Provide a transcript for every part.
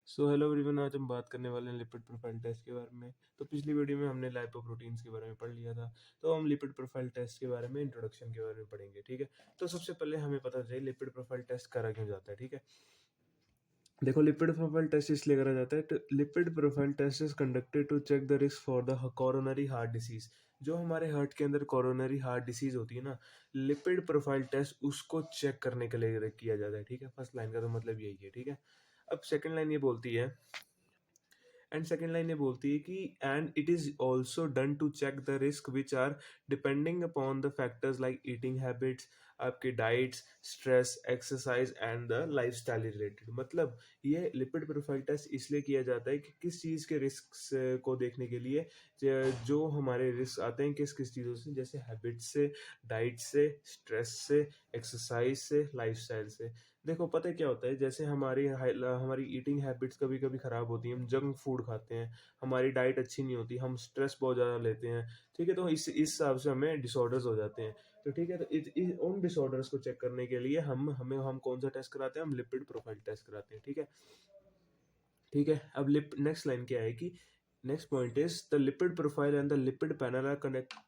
Hello everyone, आज हम बात करने वाले हैं लिपिड प्रोफाइल टेस्ट के बारे में। तो पिछली वीडियो में हमने लाइपोप्रोटीन्स के बारे में पढ़ लिया था। तो हम लिपिड प्रोफाइल टेस्ट के बारे में इंट्रोडक्शन के बारे में पढ़ेंगे, ठीक है। तो सबसे पहले हमें पता चले लिपिड प्रोफाइल टेस्ट करा क्यों जाता है, ठीक है। देखो, लिपिड प्रोफाइल टेस्ट इसलिए करा जाता है, तो lipid profile test is conducted to check the risk for the coronary heart disease. जो हमारे हार्ट के अंदर कोरोनरी हार्ट डिसीज होती है ना, लिपिड प्रोफाइल टेस्ट उसको चेक करने के लिए किया जाता है, ठीक है। फर्स्ट लाइन का तो मतलब यही है, ठीक है। अब सेकंड लाइन ये बोलती है, एंड सेकेंड लाइन ये बोलती है कि and it is also done to check the risk which are depending upon the factors like eating habits, आपके diets, stress, exercise and the life style related. मतलब ये लिपिड प्रोफाइल टेस्ट इसलिए किया जाता है कि किस चीज़ के रिस्क को देखने के लिए, जो हमारे रिस्क आते हैं किस किस चीज़ों से, जैसे हैबिट्स से, डाइट से, स्ट्रेस से, एक्सरसाइज से, लाइफ स्टाइल से। देखो, पता है क्या होता है, जैसे हमारी ईटिंग हैबिट्स कभी कभी ख़राब होती हैं, हम जंक फूड खाते हैं, हमारी डाइट अच्छी नहीं होती, हम स्ट्रेस बहुत ज़्यादा लेते हैं, ठीक है। तो इस हिसाब से हमें डिसऑर्डर्स हो जाते हैं। तो ठीक है, तो उन डिसऑर्डर्स को चेक करने के लिए हम कौन सा टेस्ट कराते हैं, हम लिपिड प्रोफाइल टेस्ट कराते हैं, ठीक है। ठीक है, अब नेक्स्ट लाइन क्या है कि next point is the lipid profile and the lipid panel are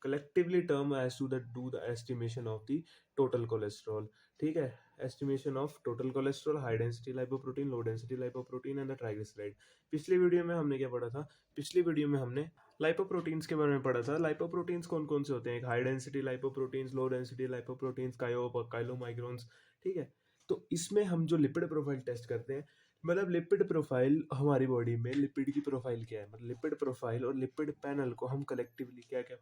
collectively term as to the do the estimation of the total cholesterol। ठीक है, estimation of total cholesterol, high density lipoprotein, low density lipoprotein and the triglyceride। पिछली video में हमने क्या पढ़ा था? पिछली video में हमने लाइपोप्रोटीन्स के बारे में पढ़ा था। लाइपोप्रोटीन्स कौन कौन से होते हैं? High density lipoproteins, low density lipoproteins, chylomicrons, ठीक है। तो इसमें हम जो लिपिड प्रोफाइल टेस्ट करते हैं, मतलब लिपिड प्रोफाइल, हमारी बॉडी में लिपिड की प्रोफाइल क्या है, मतलब लिपिड प्रोफाइल और लिपिड पैनल को हम कलेक्टिवली क्या क्या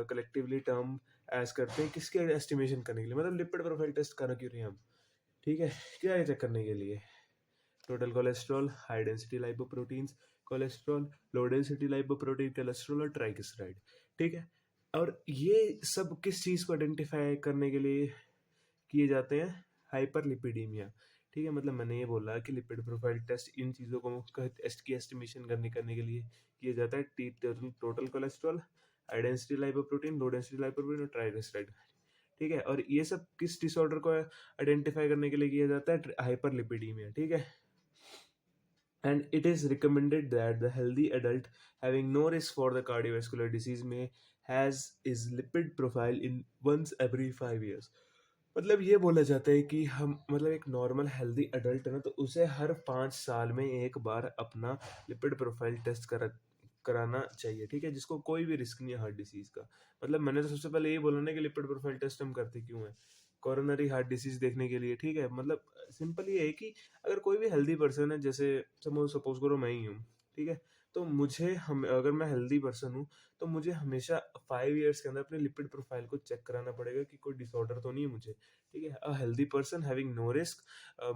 कलेक्टिवली टर्म एज करते हैं किसके एस्टिमेशन करने के लिए, मतलब लिपिड प्रोफाइल टेस्ट कर क्यों रहे हैं हम, ठीक है। क्या है चेक करने के लिए? Total cholesterol, high density lipoproteins cholesterol, लो डेंसिटी लाइपोप्रोटीन कोलेस्ट्रॉल और ट्राइग्लिसराइड, ठीक है। और ये सब किस चीज़ को आइडेंटिफाई करने के लिए किए जाते हैं? हाइपरलिपिडीमिया, ठीक है। मतलब मैंने ये बोला कि लिपिड प्रोफाइल टेस्ट इन चीज़ों को टेस्ट की एस्टिमेशन करने के लिए किया जाता है। Total cholesterol, high density lipoprotein, लो डेंसिटी लाइपोप्रोटीन और ट्राइग्लिसराइड, ठीक है। और ये सब किस डिसऑर्डर को आइडेंटिफाई करने के लिए किया जाता है? हाइपरलिपिडीमिया, ठीक है। And it is recommended that the healthy adult having no risk for the cardiovascular disease may has his lipid profile in once every 5 years। मतलब ये बोला जाता है कि हम, मतलब एक नॉर्मल हेल्दी अडल्ट है ना, तो उसे हर 5 साल में एक बार अपना लिपिड प्रोफाइल टेस्ट कराना चाहिए, ठीक है, जिसको कोई भी रिस्क नहीं है हार्ट डिसीज का। मतलब मैंने तो सबसे पहले ये बोला ना कि लिपिड प्रोफाइल टेस्ट हम करते क्यों है? कोरोनरी हार्ट डिसीज देखने के लिए, ठीक है। मतलब सिंपल ये है कि अगर कोई भी हेल्दी पर्सन है, जैसे सपोज करो मैं ही हूँ, ठीक है। तो मुझे हम अगर मैं हेल्दी पर्सन हूँ, तो मुझे हमेशा 5 ईयर्स के अंदर अपने लिपिड प्रोफाइल को चेक कराना पड़ेगा कि कोई डिसऑर्डर तो नहीं है मुझे, ठीक है। A healthy person having no risk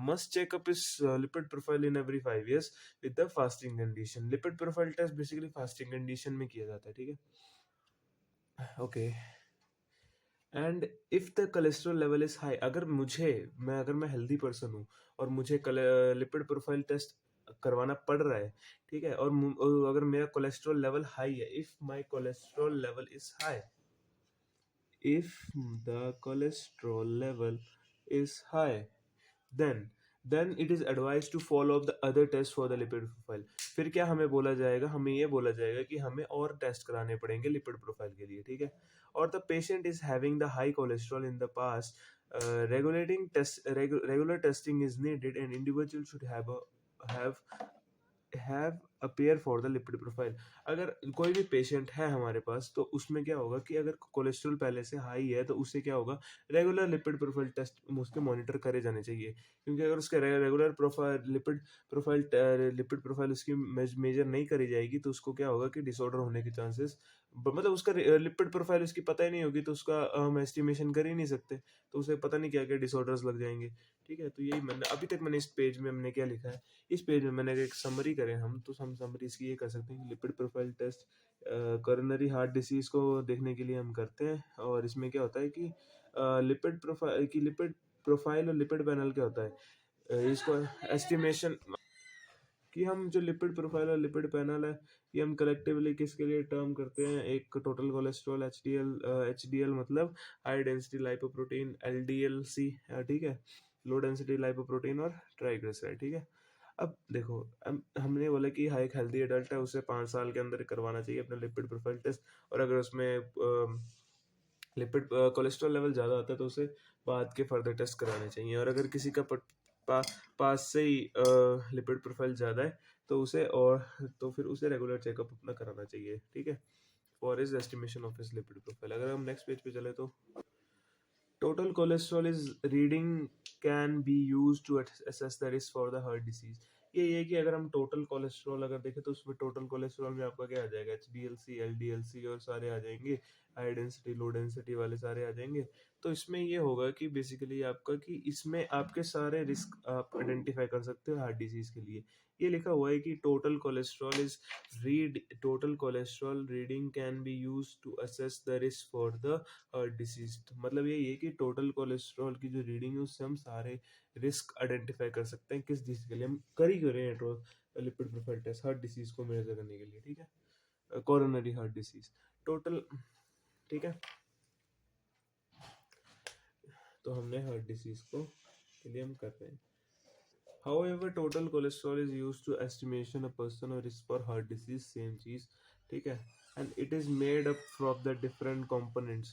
must check up is lipid profile in every 5 years with the fasting condition. Lipid profile test basically fasting condition में किया जाता है, ठीक है। Okay, and if the cholesterol level is high, अगर मैं healthy person हूँ और मुझे लिपिड प्रोफाइल टेस्ट करवाना पड़ रहा है, ठीक है, और अगर मेरा कोलेस्ट्रॉल लेवल हाई है, if my cholesterol level is high, if the cholesterol level is high, then it is advised to follow up the other test for the lipid profile। फिर क्या हमें बोला जाएगा? हमें ये बोला जाएगा कि हमें और टेस्ट कराने पड़ेंगे लिपिड प्रोफाइल के लिए, ठीक है। और the patient is having the high cholesterol in the past, regular testing is needed and individual should have appear for the lipid profile। अगर कोई भी पेशेंट है हमारे पास, तो उसमें क्या होगा कि अगर कोलेस्ट्रॉल पहले से हाई है, तो उससे क्या होगा, रेगुलर लिपिड प्रोफाइल टेस्ट उसके मॉनिटर करे जाने चाहिए। क्योंकि अगर उसके रेगुलर लिपिड प्रोफाइल उसकी मेजर नहीं करी जाएगी, तो उसको क्या होगा कि डिसऑर्डर होने के चांसेस, मतलब उसका लिपिड प्रोफाइल उसकी पता ही नहीं होगी, तो उसका हम एस्टिमेशन कर ही नहीं सकते, तो उसे पता नहीं क्या क्या डिसऑर्डर्स लग जाएंगे, ठीक है। तो यही मैंने अभी तक इस पेज में हमने क्या लिखा है, इस पेज में मैंने एक समरी करें हम, तो हम समरी इसकी ये कर सकते हैं कि lipid profile test coronary heart disease को देखने के लिए हम करते हैं। और इसमें क्या होता है कि लिपिड प्रोफाइल और लिपिड पैनल क्या होता है, इसको एस्टिमेशन, कि हम जो लिपिड प्रोफाइल और लिपिड पैनल है, ये हम कलेक्टिवली किसके लिए टर्म करते हैं? एक टोटल कोलेस्ट्रॉल, एचडीएल मतलब हाई डेंसिटी लाइपोप्रोटीन, एलडीएल सी, ठीक है, लो डेंसिटी लाइपोप्रोटीन और ट्राइग्लिसराइड, ठीक है। अब देखो, हमने बोला कि हाँ एक हेल्दी एडल्ट है उसे 5 साल के अंदर करवाना चाहिए अपना लिपिड प्रोफाइल टेस्ट, और अगर उसमें लिपिड कोलेस्ट्रॉल लेवल ज़्यादा होता है तो उसे बाद के फर्दर टेस्ट कराने चाहिए। और अगर किसी का पास से ही लिपिड प्रोफाइल ज़्यादा है तो उसे और तो फिर उसे रेगुलर चेकअप अपना कराना चाहिए, ठीक है, for is estimation of his lipid profile. अगर हम नेक्स्ट पेज पे चले तो total cholesterol is reading can be used to assess the risk for the heart disease। ये है कि अगर हम टोटल कोलेस्ट्रॉल अगर देखें तो उसमें टोटल कोलेस्ट्रॉल में आपका क्या आ जाएगा, HDL-C LDL-C और सारे आ जाएंगे, हाई डेंसिटी लो डेंसिटी वाले सारे आ जाएंगे। तो इसमें ये होगा कि बेसिकली आपका कि इसमें आपके सारे रिस्क आप आइडेंटिफाई कर सकते हो हार्ट डिजीज के लिए। ये लिखा हुआ है कि total cholesterol reading can be use to assess the risk for the heart disease. मतलब ये कि टोटल कोलेस्ट्रॉल की जो रीडिंग है उससे हम सारे रिस्क आइडेंटिफाई कर सकते हैं किस डिसीज के लिए। हम कर ही रहे हैं lipid profile test heart disease को मेजर करने के लिए, ठीक है, कोरोनरी हार्ट डिसीज टोटल, ठीक है। तो हमने हार्ट डिसीज को के लिए हम कर रहे हैं। However, total cholesterol is used to estimation a person or risk for heart disease, same चीज, ठीक है, and it is made up from the different components।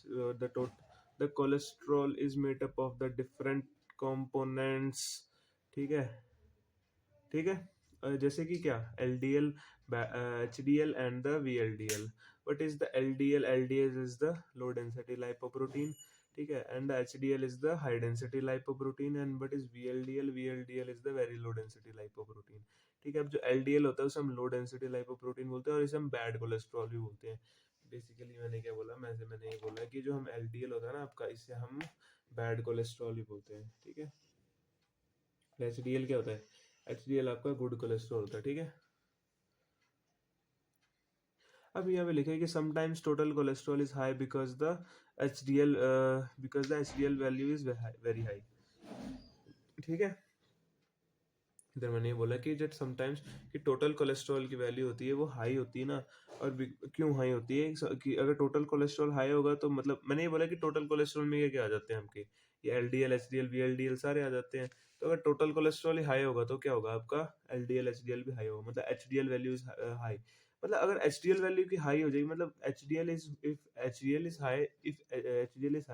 the cholesterol is made up of the different components, ठीक है, ठीक है। जैसे कि क्या, LDL, HDL and the VLDL। What is the LDL? LDL is the low density lipoprotein, ठीक है, and the HDL is the high density lipoprotein, and what is VLDL? VLDL is the very low density lipoprotein, ठीक है। अब जो LDL होता है उसे हम लो डेंसिटी लाइपोप्रोटीन बोलते हैं और इसे हम बैड कोलेस्ट्रॉल भी बोलते हैं। बेसिकली मैंने क्या बोला, मैंने ये बोला कि जो हम LDL होता है ना आपका, इसे हम बैड कोलेस्ट्रॉल भी बोलते हैं, ठीक है। HDL क्या होता है? HDL आपका गुड कोलेस्ट्रॉल होता है, ठीक है। अब यहाँ पे लिखा है कि sometimes total cholesterol is high because the HDL value is very high, ठीक है। इधर मैंने ये बोला कि जब समटाइम्स कि टोटल कोलेस्ट्रॉल की वैल्यू होती है वो हाई होती है ना, और क्यों हाई होती है कि अगर टोटल कोलेस्ट्रॉल हाई होगा तो मतलब मैंने ये बोला कि टोटल कोलेस्ट्रॉल में क्या आ जाते हैं हमके, ये LDL HDL VLDL सारे आ जाते हैं। तो अगर टोटल कोलेस्ट्रॉल ही हाई होगा तो क्या होगा आपका, LDL HDL भी हाई होगा, मतलब HDL वैल्यू इज हाई। मतलब अगर HDL वैल्यू की हाई हो जाएगी, मतलब HDL इज हाई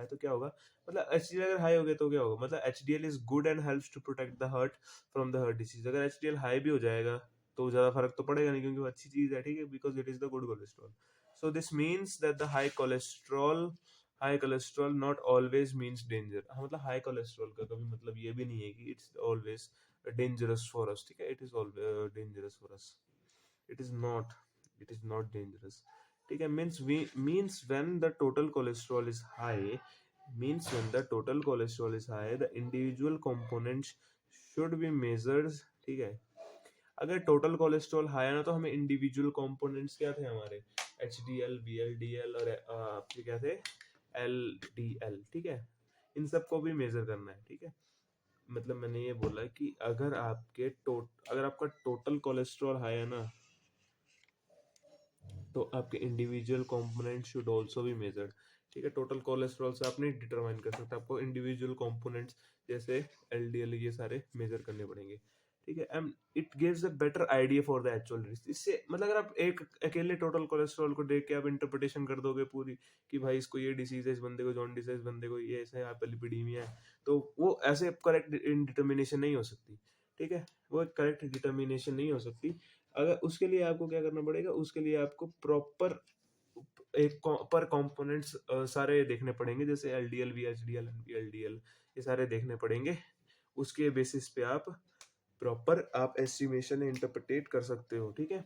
तो क्या होगा, मतलब HDL अगर हाई हो गया तो क्या होगा, मतलब HDL is good and helps to protect the heart from the heart disease. अगर HDL हाई भी हो जाएगा तो ज़्यादा फर्क तो पड़ेगा नहीं क्योंकि वो अच्छी चीज़ है, ठीक है, because it is the good cholesterol. So this means that the high cholesterol not always means danger. हाँ, मतलब हाई कोलेस्ट्रॉल का कभी मतलब ये भी नहीं है कि it's always dangerous for us, ठीक है, it is always dangerous for us, it is not, it is not dangerous, ठीक है। Means when the total cholesterol is high, the individual components should be measured, ठीक है। अगर total cholesterol high है ना तो हमें इंडिविजुअल कंपोनेंट्स क्या थे हमारे, HDL VLDL और आपके क्या थे, LDL, ठीक है, इन सबको भी मेजर करना है, ठीक है। मतलब मैंने ये बोला कि अगर आपका टोटल कोलेस्ट्रॉल हाई है ना तो आपके individual component should also be measured, ठीक है। टोटल कोलेस्ट्रॉल से आप नहीं डिटरमाइन कर सकते, आपको इंडिविजुअल कंपोनेंट्स जैसे LDL ये सारे मेजर करने पड़ेंगे, ठीक है। And it gives a better idea for the actual risk. इससे मतलब अगर आप एक अकेले टोटल कोलेस्ट्रॉल को देख के आप इंटरप्रिटेशन कर दोगे पूरी कि भाई इसको ये डिसीज है, इस बंदे को जॉन्डिस है, इस बंदे को ये ऐसा है, हाइपरलिपिडीमिया है, तो वो ऐसे करेक्ट डिटर्मिनेशन नहीं हो सकती, ठीक है, वो करेक्ट डिटर्मिनेशन नहीं हो सकती। अगर उसके लिए आपको क्या करना पड़ेगा, उसके लिए आपको प्रॉपर एक पर कंपोनेंट्स सारे देखने पड़ेंगे, जैसे LDL VHDL VLDL ये सारे देखने पड़ेंगे। उसके बेसिस पे आप प्रॉपर आप एस्टिमेशन इंटरप्रेट कर सकते हो, ठीक है।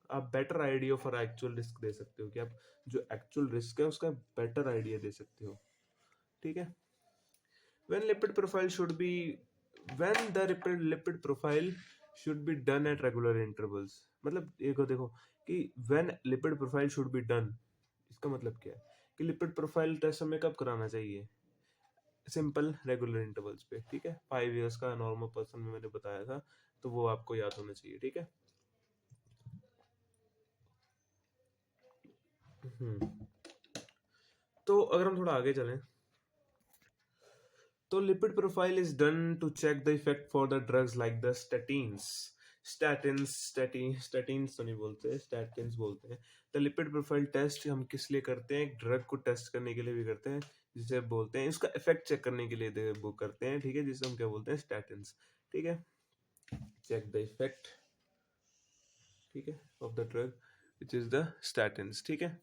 आप better idea for actual risk they सकते हो कि आप जो एक्चुअल रिस्क है उसका बेटर आइडिया दे सकते हो, ठीक है। when lipid profile should be when the lipid profile should be done at regular intervals। मतलब देखो कि when lipid profile should be done, इसका मतलब क्या है कि लिपिड प्रोफाइल टेस्ट हमें कब कराना चाहिए, सिंपल रेगुलर इंटरवल्स पे, ठीक है। 5 years का नॉर्मल पर्सन में मैंने बताया था, तो वो आपको याद होना चाहिए, ठीक है। तो अगर हम थोड़ा आगे चलें तो lipid profile is done to check the effect for the drugs like the statins. Statins तो नहीं बोलते, स्टैटिन्स बोलते हैं। तो लिपिड प्रोफाइल टेस्ट हम किस लिए करते हैं? ड्रग को टेस्ट करने के लिए भी करते हैं, जिसे बोलते हैं उसका इफेक्ट चेक करने के लिए वो करते हैं, ठीक है, जिसे हम क्या बोलते हैं? स्टैटिन्स, ठीक है। चेक द इफेक्ट, ठीक है, of the drug which is the statins, ठीक है,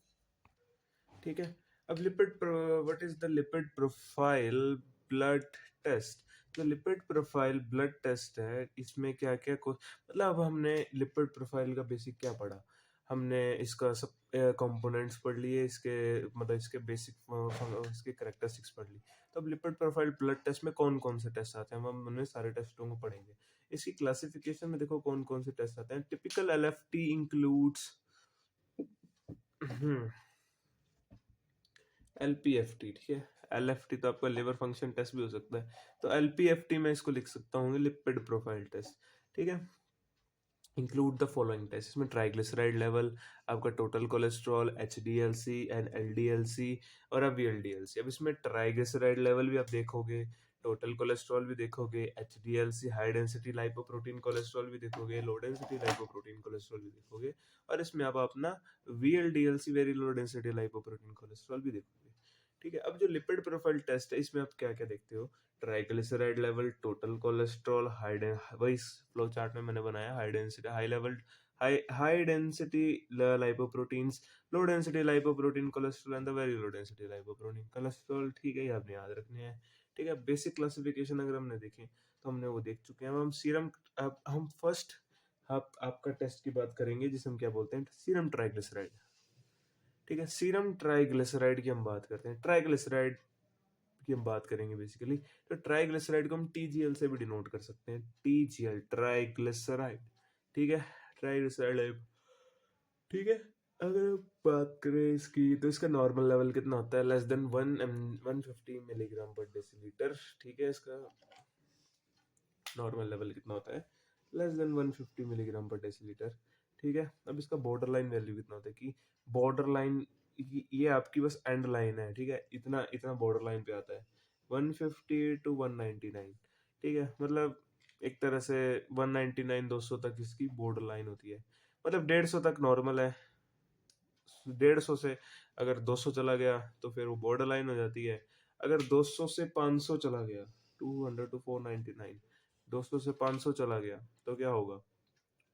ठीक है। अब what is the lipid profile blood test? जो लिपिड प्रोफाइल ब्लड टेस्ट है, इसमें क्या क्या मतलब अब हमने लिपिड प्रोफाइल का बेसिक क्या पढ़ा? हमने इसका सब कंपोनेंट्स पढ़ लिए, इसके मतलब इसके बेसिक इसके कैरेक्टरिस्टिक्स पढ़ ली। तो अब लिपिड प्रोफाइल ब्लड टेस्ट में कौन कौन से टेस्ट आते हैं, हम उन्हें सारे टेस्टों को पढ़ेंगे। इसकी क्लासिफिकेशन में देखो कौन कौन से टेस्ट आते हैं। टिपिकल एलएफटी इंक्लूड्स एलपीएफटी, ठीक है। एलएफटी तो आपका लिवर फंक्शन टेस्ट भी हो सकता है, तो एलपीएफटी में इसको लिख सकता हूँ लिपिड प्रोफाइल टेस्ट, ठीक है। इंक्लूड द फॉलोइंग टेस्ट, इसमें ट्राइग्लिसराइड लेवल, आपका टोटल कोलेस्ट्रॉल, एचडीएलसी एंड एलडीएलसी और अब वीएलडीएलसी। अब इसमें ट्राइग्लिसराइड लेवल भी आप देखोगे, टोटल कोलेस्ट्रॉल भी देखोगे, एचडीएलसी हाई डेंसिटी लाइपोप्रोटीन कोलेस्ट्रॉल भी देखोगे, लो डेंसिटी लाइपोप्रोटीन कोलेस्ट्रॉल भी देखोगे, और इसमें आप अपना VLDLC very low density lipoprotein cholesterol भी देखोगे, ठीक है। अब जो लिपिड प्रोफाइल टेस्ट है, इसमें आप क्या क्या देखते हो? ट्राइग्लिसराइड लेवल, टोटल कोलेस्ट्रॉल, वही फ्लो चार्ट में मैंने बनाया, high density high level high density lipoproteins, low density lipoprotein cholesterol and the very low density lipoprotein cholesterol, ठीक है, ये आपने याद रखने हैं, ठीक है। बेसिक क्लासिफिकेशन अगर हमने देखें तो हमने वो देख चुके हैं। अब हम सीरम, अब हम फर्स्ट आपका टेस्ट की बात करेंगे, जिसे हम क्या बोलते हैं? सीरम ट्राइग्लिसराइड, ठीक है। सीरम ट्राइग्लिसराइड की हम बात करते हैं, ट्राइग्लिसराइड की हम बात करेंगे बेसिकली। तो ट्राइग्लिसराइड को हम टीजीएल से भी डिनोट कर सकते हैं, टीजीएल ट्राइग्लिसराइड, ठीक है, ट्राइग्लिसराइड, ठीक है। अगर बात करें इसकी, तो इसका नॉर्मल लेवल कितना होता है? लेस देन 150 मिलीग्राम पर डेसीलीटर, ठीक है। इसका नॉर्मल लेवल कितना होता है? लेस देन 150 मिलीग्राम पर डेसीलीटर, ठीक है। अब इसका बॉर्डर लाइन वैल्यू कितना होता है? कि बॉर्डर लाइन, ये आपकी बस एंड लाइन है, ठीक है, इतना इतना बॉर्डर लाइन पे आता है 150 टू 199, ठीक है। मतलब एक तरह से 199 200 तक इसकी बॉर्डर लाइन होती है, मतलब 150 तक नॉर्मल है। 150 से अगर 200 चला गया तो फिर वो बॉर्डर लाइन हो जाती है। अगर 200 से 500 चला गया, 200 टू 499, 200 से 500 चला गया तो क्या होगा?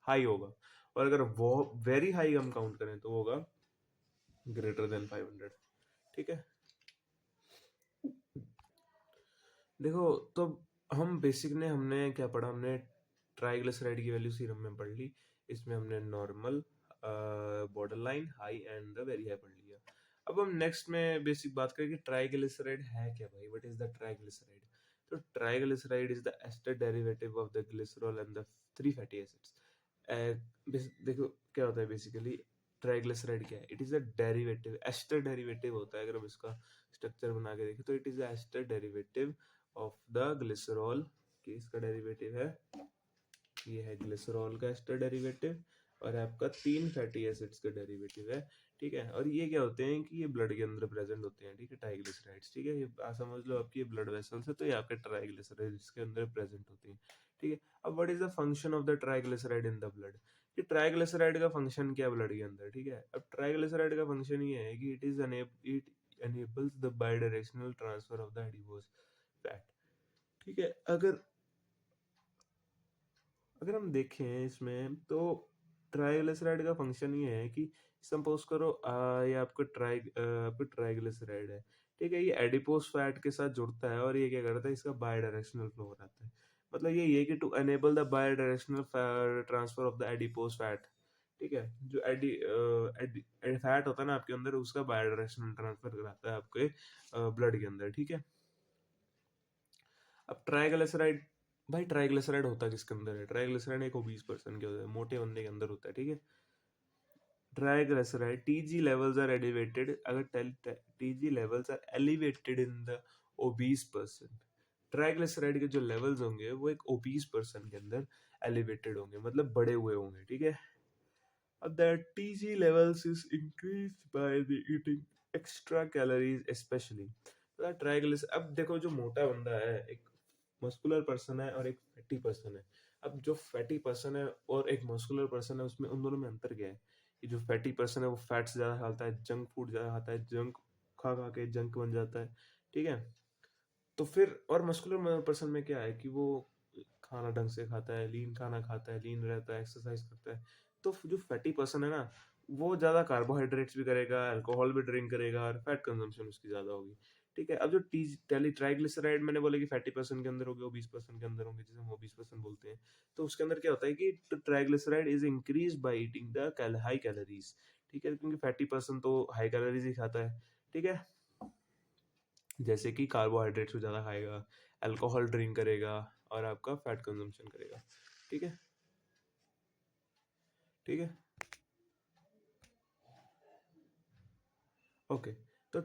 हाई होगा। और अगर वो वेरी हाई हम काउंट करें तो होगा ग्रेटर देन 500, ठीक है। देखो, तो हम बेसिक ने हमने क्या पढ़ा? हमने ट्राइग्लिसराइड की वैल्यू सीरम में पढ़ ली, इसमें हमने normal, border line, high and the very high पढ़ लिया। अब हम नेक्स्ट में बेसिक बात करें कि ट्राइग्लिसराइड है क्या भाई, व्हाट इज द ट्राइग्लिसराइड? तो triglyceride is the ester derivative of the glycerol and the three fatty acids. देखो क्या होता है बेसिकली, ट्राइग्लिसराइड क्या है? It is a derivative, ester derivative होता है। अगर हम इसका स्ट्रक्चर बना के देखें तो it is ester derivative of the glycerol, कि इसका डेरिवेटिव है, ये है ग्लिसरॉल का एस्टर डेरिवेटिव, और आपका तीन फैटी एसिड्स का डेरिवेटिव है, ठीक है। और ये क्या होते हैं कि ये ब्लड के अंदर प्रेजेंट होते हैं, ठीक है, ट्राइग्लिसराइड्स, ठीक है। ये समझ लो आपकी ब्लड वेसल्स है, तो ये आपके ट्राइग्लिसराइड्स के अंदर प्रेजेंट होती हैं, ठीक है। अब what is the function of the triglyceride in the blood? कि ट्राइग्लिसराइड का फंक्शन क्या है ब्लड के अंदर, ठीक है। अब ट्राइग्लिसराइड का फंक्शन ये है कि it enables the bidirectional transfer of the adipose fat, ठीक है। अगर अगर हम देखें इसमें तो ट्राइग्लिसराइड का फंक्शन ये है कि सपोज करो ये आपका ट्राइग्लिसराइड है, ठीक है, ये एडिपोस फैट के साथ जुड़ता है और ये क्या करता है? इसका बाय डायरेक्शनल फ्लो कराता है। मतलब ये कि to enable the bidirectional transfer of the adipose fat, ठीक है। जो फैट होता है ना आपके अंदर, उसका बाय डायरेक्शनल ट्रांसफर कराता है आपके ब्लड के अंदर, ठीक है। अब ट्राइग्लिसराइड, भाई ट्राइग्लिसराइड होता किसके अंदर है? ट्राइग्लिसराइड एक ओबीस पर्सन के होता है, मोटे बंदे के अंदर होता है, ठीक है। Triglyceride TG levels are elevated, अगर TG levels are elevated in the obese person, triglyceride के जो लेवल्स होंगे वो एक ओबीस पर्सन के अंदर एलिवेटेड होंगे, मतलब बड़े हुए होंगे, ठीक है। अब that TG levels is increased by the eating extra calories specially. ट्राइग्लिस अब देखो, जो मोटा बंदा है, एक मस्कुलर पर्सन है और एक फैटी पर्सन है। अब जो फैटी पर्सन है और एक मस्कुलर पर्सन है, उसमें उन दोनों में अंतर क्या है? कि जो फैटी पर्सन है वो फैट्स ज़्यादा खाता है, जंक फूड ज़्यादा खाता है, जंक खा-खा के जंक बन जाता है, ठीक है? तो फिर और मस्कुलर पर्सन में क्या है कि वो खाना ढंग से खाता है, लीन खाना खाता है, लीन रहता है, एक्सरसाइज करता है। तो जो फैटी पर्सन है ना, वो ज़्यादा कार्बोहाइड्रेट्स भी करेगा, अल्कोहल भी ड्रिंक करेगा और फैट कंजम्पशन उसकी ज़्यादा होगी। ठीक है? अब जो ट्राइग्लिसराइड मैंने बोला कि फैटी पर्सन के अंदर होंगे, ओबीस पर्सन के अंदर होंगे, जिसे हम ओबीस पर्सन बोलते हैं। तो उसके अंदर क्या होता है कि triglyceride is increased by eating the high calories. ठीक है? क्योंकि फैटी पर्सन तो हाई कैलोरीज़ ही खाता है। ठीक है? जैसे कि कार्बोहाइड्रेट्स को ज़्यादा खाएगा, अल्कोहल ड्रिंक करेगा और आपका फैट कंजम्पशन करेगा। ठीक है? ठीक है? ओके। तो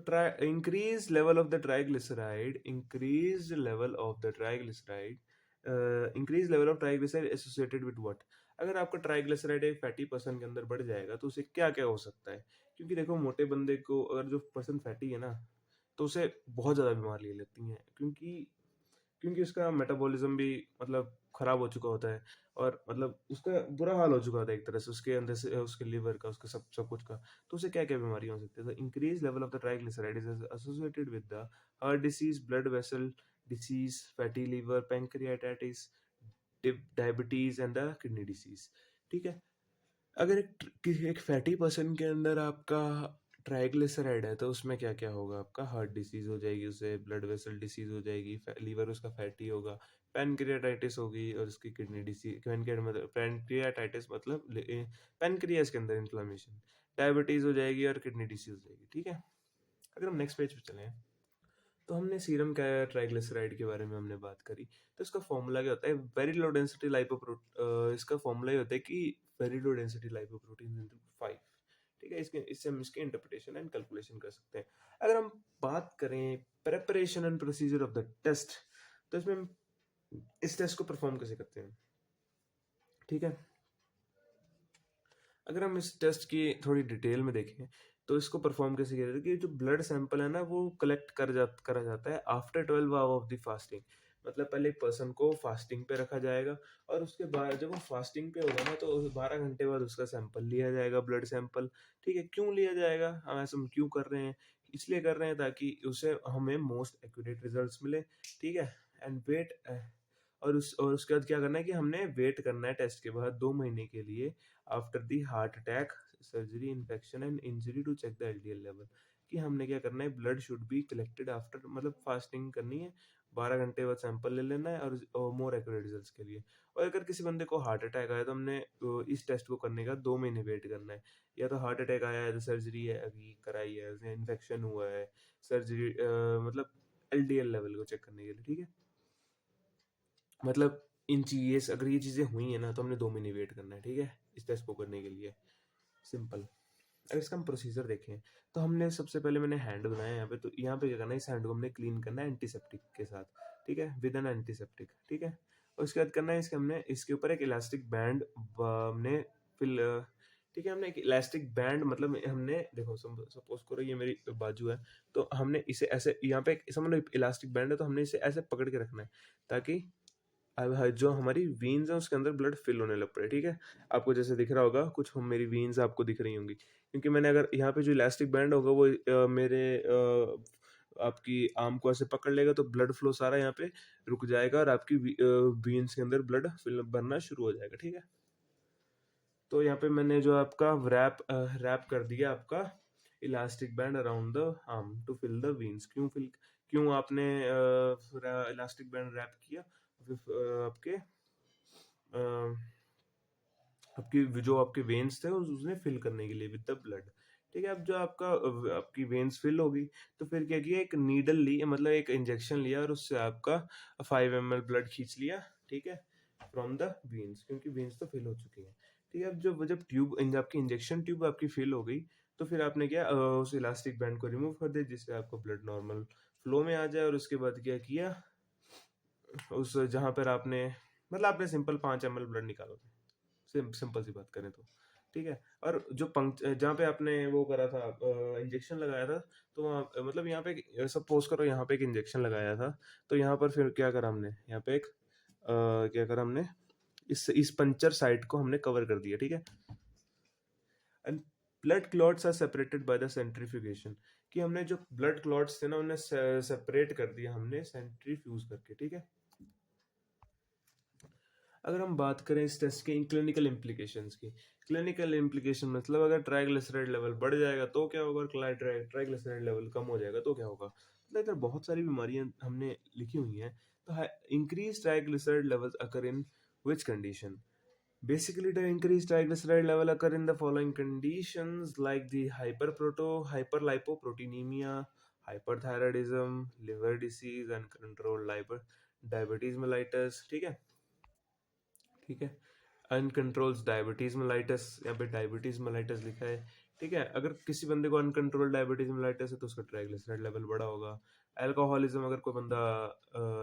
increase level of the triglyceride increase level of triglyceride associated with what? अगर आपका ट्राइग्लिसराइड एक फैटी पर्सन के अंदर बढ़ जाएगा तो उसे क्या क्या हो सकता है? क्योंकि देखो मोटे बंदे को अगर जो पर्सन फैटी है ना, तो उसे बहुत ज़्यादा बीमारी लगती हैं, क्योंकि क्योंकि उसका मेटाबॉलिज्म भी मतलब खराब हो चुका होता है और मतलब उसका बुरा हाल हो चुका होता है एक तरह से, उसके अंदर से उसके लिवर का, उसके सब सब कुछ का। तो उसे क्या क्या बीमारियां हो सकती है? तो increase level of the triglyceride is associated with the heart disease, blood vessel disease, fatty liver, pancreatitis, diabetes and the kidney disease. ठीक है? अगर एक फैटी पर्सन के अंदर आपका ट्राइग्लिसराइड है तो उसमें क्या क्या होगा? आपका हार्ट डिसीज हो जाएगी, उसे ब्लड वेसल डिसीज हो जाएगी, लीवर उसका फैटी होगा, पैनक्रियाटाइटिस होगी और उसकी किडनी डिसीज, पैनक्रियाटाइटिस मतलब पैनक्रियास के अंदर इन्फ्लेमेशन, डायबिटीज हो जाएगी और किडनी डिसीज हो जाएगी। ठीक है? अगर हम नेक्स्ट पेज पे चलें, तो हमने सीरम का ट्राइग्लिसराइड के बारे में हमने बात करी। तो इसका फॉर्मूला क्या होता है? वेरी लो डेंसिटी इसका फॉर्मूला ये होता है कि very low density lipoprotein into 5। ठीक है? इसके इससे हम इसके इंटरप्रिटेशन एंड कैलकुलेशन कर सकते हैं। अगर हम बात करें preparation and procedure of the test, तो इसमें हम इस टेस्ट को परफॉर्म कैसे करते हैं? ठीक है? अगर हम इस टेस्ट की थोड़ी डिटेल में देखें तो इसको परफॉर्म कैसे किया जाता है कि जो ब्लड सैंपल है ना वो कलेक्ट करा जाता है after 12 hour of the fasting. मतलब पहले एक पर्सन को फास्टिंग पे रखा जाएगा और उसके बाद जब वो फास्टिंग पे होगा ना तो 12 घंटे बाद उसका सैंपल लिया जाएगा, ब्लड सैंपल। ठीक है? क्यों लिया जाएगा, हम ऐसा हम क्यों कर रहे हैं? इसलिए कर रहे हैं ताकि उसे हमें मोस्ट एक्यूरेट रिजल्ट्स मिले। ठीक है? एंड वेट और उसके बाद क्या करना है कि हमने वेट करना है टेस्ट के बाद 2 महीने के लिए after the heart attack, surgery, infection and injury to check the LDL level. कि हमने क्या करना है, blood should be collected after, मतलब फास्टिंग करनी है, 12 घंटे बाद सैंपल ले लेना है और मोर एक्यूरेट रिजल्ट्स के लिए। और अगर किसी बंदे को हार्ट अटैक आया तो हमने इस टेस्ट को करने का 2 महीने वेट करना है। या तो हार्ट अटैक आया है तो सर्जरी है अभी कराई है, इन्फेक्शन हुआ है, सर्जरी मतलब एलडीएल लेवल को चेक करने के लिए। ठीक है? मतलब अगर ये चीज़ें हुई हैं ना तो हमने 2 महीने वेट करना है। ठीक है? इस टेस्ट को करने के लिए। सिंपल। अगर इसका हम प्रोसीजर देखें तो हमने सबसे पहले मैंने हैंड बनाया है यहाँ पे, तो यहाँ पे क्या करना है, इस हैंड को हमने क्लीन करना है एंटीसेप्टिक के साथ। ठीक है? With N antiseptic. ठीक है? और उसके बाद करना है हमने इसके ऊपर एक इलास्टिक बैंड हमने फिल ठीक है? हमने एक इलास्टिक बैंड, मतलब हमने देखो सपोज करो ये मेरी बाजू है, तो हमने इसे ऐसे यहाँ पे समझ लो इलास्टिक बैंड है, तो हमने इसे ऐसे पकड़ के रखना है ताकि अब जो हमारी वीन्स है उसके अंदर ब्लड फिल होने लग पड़े। ठीक है? आपको जैसे दिख रहा होगा कुछ, हम मेरी वीन्स आपको दिख रही होंगी, क्योंकि मैंने अगर यहाँ पे जो इलास्टिक बैंड होगा वो मेरे आपकी आर्म को ऐसे पकड़ लेगा तो ब्लड फ्लो सारा यहाँ पे रुक जाएगा और आपकी वीन्स के अंदर ब्लड फिल बनना शुरू हो जाएगा। ठीक है? तो यहाँ पे मैंने जो आपका रैप कर दिया आपका elastic band around the arm to fill the veins. क्यों आपने इलास्टिक बैंड रैप किया? आपके जो आपके वेन्स थे उसने फिल करने के लिए विद द ब्लड। ठीक है? अब जो आपकी वेन्स फिल होगी तो फिर क्या किया, एक नीडल ली, मतलब एक इंजेक्शन लिया और उससे आपका 5 ml ब्लड खींच लिया। ठीक है? फ्रॉम द वेन्स, क्योंकि वेन्स तो फिल हो चुकी हैं। ठीक है? अब जब आपकी इंजेक्शन ट्यूब आपकी फिल हो गई तो फिर आपने क्या उस इलास्टिक बैंड को रिमूव कर दिया जिससे आपका ब्लड नॉर्मल फ्लो में आ जाए। और उसके बाद क्या किया, उस जहाँ पर आपने मतलब आपने सिंपल 5 ml ब्लड निकाला, सिंपल सी बात करें तो। ठीक है? और जो जहाँ पे आपने वो करा था, इंजेक्शन लगाया था, तो मतलब यहाँ पे सपोज करो यहाँ पे एक इंजेक्शन लगाया था, तो यहाँ पर फिर क्या करा हमने, यहाँ पे क्या करा हमने, इस पंचर साइट को हमने कवर कर दिया, ठीक है। And blood clots are separated by the centrifugation, कि हमने जो ब्लड क्लॉट्स थे ना उन्हें सेपरेट कर दिया हमने सेंट्रीफ्यूज करके, ठीक है। अगर हम बात करें इस टेस्ट के क्लिनिकल इम्प्लीकेशंस की, क्लिनिकल इम्प्लीकेशन मतलब अगर ट्राइग्लिसराइड लेवल बढ़ जाएगा तो क्या होगा, ट्राइग्लिसराइड लेवल कम हो जाएगा तो क्या होगा। मतलब इधर बहुत सारी बीमारियां हमने लिखी हुई हैं। तो increase triglyceride levels occur in which condition, basically the increased triglyceride level occur in the following conditions like the hyperlipoproteinemia, hyperthyroidism, liver disease, uncontrolled diabetes mellitus, ठीक है, ठीक है। अनकंट्रोल्ड डायबिटीज मेलाइटस, यहाँ पे डायबिटीज मेलाइटस लिखा है, ठीक है। अगर किसी बंदे को अनकंट्रोल्ड डायबिटीज मेलाइटस है तो उसका ट्राइग्लिसराइड लेवल बड़ा होगा। अल्कोहलिज्म, अगर कोई बंदा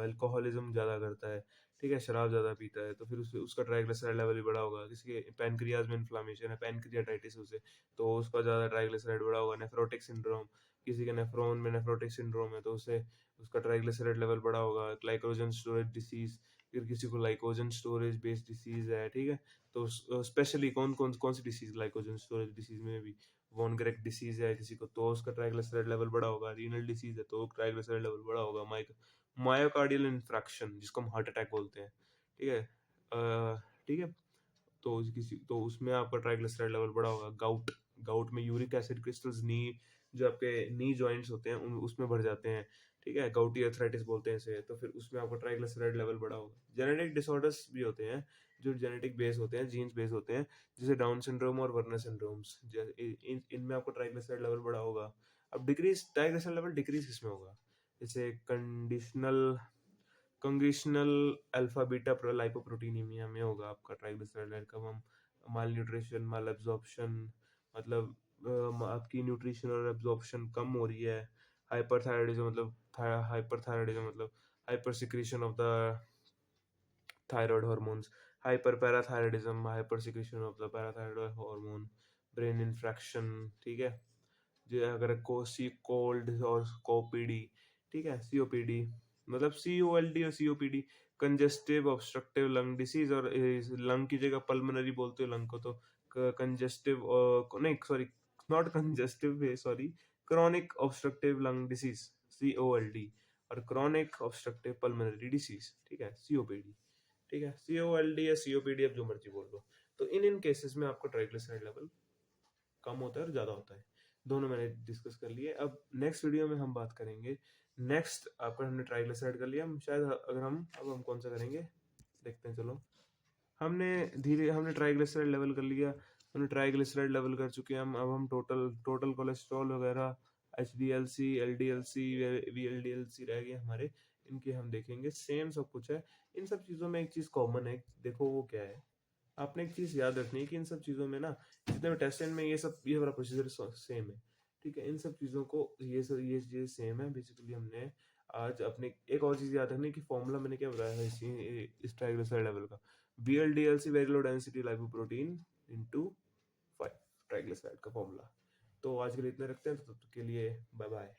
अल्कोहलिज्म ज़्यादा करता है, ठीक है, शराब ज़्यादा पीता है, तो फिर उसका ट्राइग्लिसराइड लेवल भी बड़ा होगा। किसी के पैनक्रियाज में इन्फ्लामेशन है, पैनक्रियाटाइटिस उसे, तो उसका ज़्यादा ट्राइग्लिसराइड बड़ा होगा। नेफ्रोटिक सिंड्रोम, किसी के नेफ्रॉन में नेफ्रोटिक सिंड्रोम है तो उसे उसका ट्राइग्लिसराइड लेवल बड़ा होगा। ग्लाइकोजन स्टोरेज डिसीज, फिर किसी को ग्लाइकोजन स्टोरेज बेस्ड डिसीज है, ठीक है। तो स्पेशली कौन कौन कौन सी डिसीज ग्लाइकोजन स्टोरेज डिसीज में भी, वॉन ग्रेक डिसीज है किसी को तो उसका ट्राइग्लिसराइड लेवल बड़ा होगा। रीनल डिसीज है तो ट्राइग्लिसराइड लेवल बड़ा होगा। मायोकार्डियल इंफ्रैक्शन जिसको हम हार्ट अटैक बोलते हैं, ठीक है, ठीक है, तो उसमें आपका ट्राइग्लिसराइड लेवल बड़ा होगा। गाउट में यूरिक एसिड क्रिस्टल्स नी, जो आपके नी जॉइंट्स होते हैं उसमें बढ़ जाते हैं, ठीक है, गाउटी अर्थराइटिस बोलते हैं इसे, तो फिर उसमें आपका ट्राइग्लिसराइड लेवल बड़ा होगा। जेनेटिक डिसऑर्डर्स भी होते हैं जो जेनेटिक बेस होते हैं, जीन्स बेस होते हैं, जैसे डाउन सिंड्रोम और वर्नर सिंड्रोम्स, इनमें आपको ट्राइग्लिसराइड लेवल बड़ा होगा। अब डिक्रीज ट्राइग्लिसराइड लेवल डिक्रीज किसमें होगा, जैसे कंडीशनल अल्फा बीटा लाइपोप्रोटीनीमिया में होगा आपका ट्राइग्लिसराइड कम। हम माल न्यूट्रिशन, माल एब्जॉर्प्शन, मतलब आपकी न्यूट्रिशन और एब्जॉर्प्शन कम हो रही है। हाइपरथायराइडिज्म मतलब hyper secretion of the thyroid hormones. Hyper secretion of the parathyroid hormone. Brain infarction, ठीक है, जो अगर कोल्ड और कोपीडी, ठीक है, सीओपीडी, मतलब सीओएलडी और COPD, congestive obstructive lung disease, और लंग की जगह पल्मोनरी बोलते हो लंग को, तो कंजेस्टिव, नहीं सॉरी, नॉट कंजेस्टिव है, sorry, chronic obstructive lung disease COLD, और क्रॉनिक ऑब्स्ट्रक्टिव पल्मोनरी डिसीज, ठीक है, सीओपीडी, ठीक है, सीओएलडी या सीओपीडी अब जो मर्जी बोल लो। तो इन केसेस में आपका ट्राइग्लिसराइड लेवल कम होता है और ज़्यादा होता है। दोनों मैंने डिस्कस कर लिए। अब नेक्स्ट वीडियो में हम बात करेंगे, नेक्स्ट आपका हमने ट्राइग्लिसराइड कर लिया, हम शायद अगर हम अब हम कौन सा करेंगे देखते हैं। चलो, हमने ट्राइग्लिसराइड लेवल कर लिया, हमने ट्राइग्लिसराइड लेवल कर चुके हैं हम। अब हम टोटल कोलेस्ट्रॉल वगैरह, HDLC, LDLC, VLDLC रह गए हमारे, इनके हम देखेंगे। सेम सब कुछ है। इन सब चीज़ों में एक चीज़ कॉमन है, देखो वो क्या है। आपने एक चीज़ याद रखनी है कि इन सब चीज़ों में ना, जितने भी टेस्ट में ये वाला प्रोसीजर सेम है, ठीक है। इन सब चीज़ों को ये सेम है। बेसिकली हमने आज अपने एक और चीज़ याद रखनी कि फॉर्मूला मैंने क्या बताया था इस ट्राइग्लिसराइड लेवल का, VLDLC very low density lipoprotein into 5 triglyceride का फॉर्मूला। तो आज के लिए इतने रखते हैं, तो तब तक के लिए बाय बाय।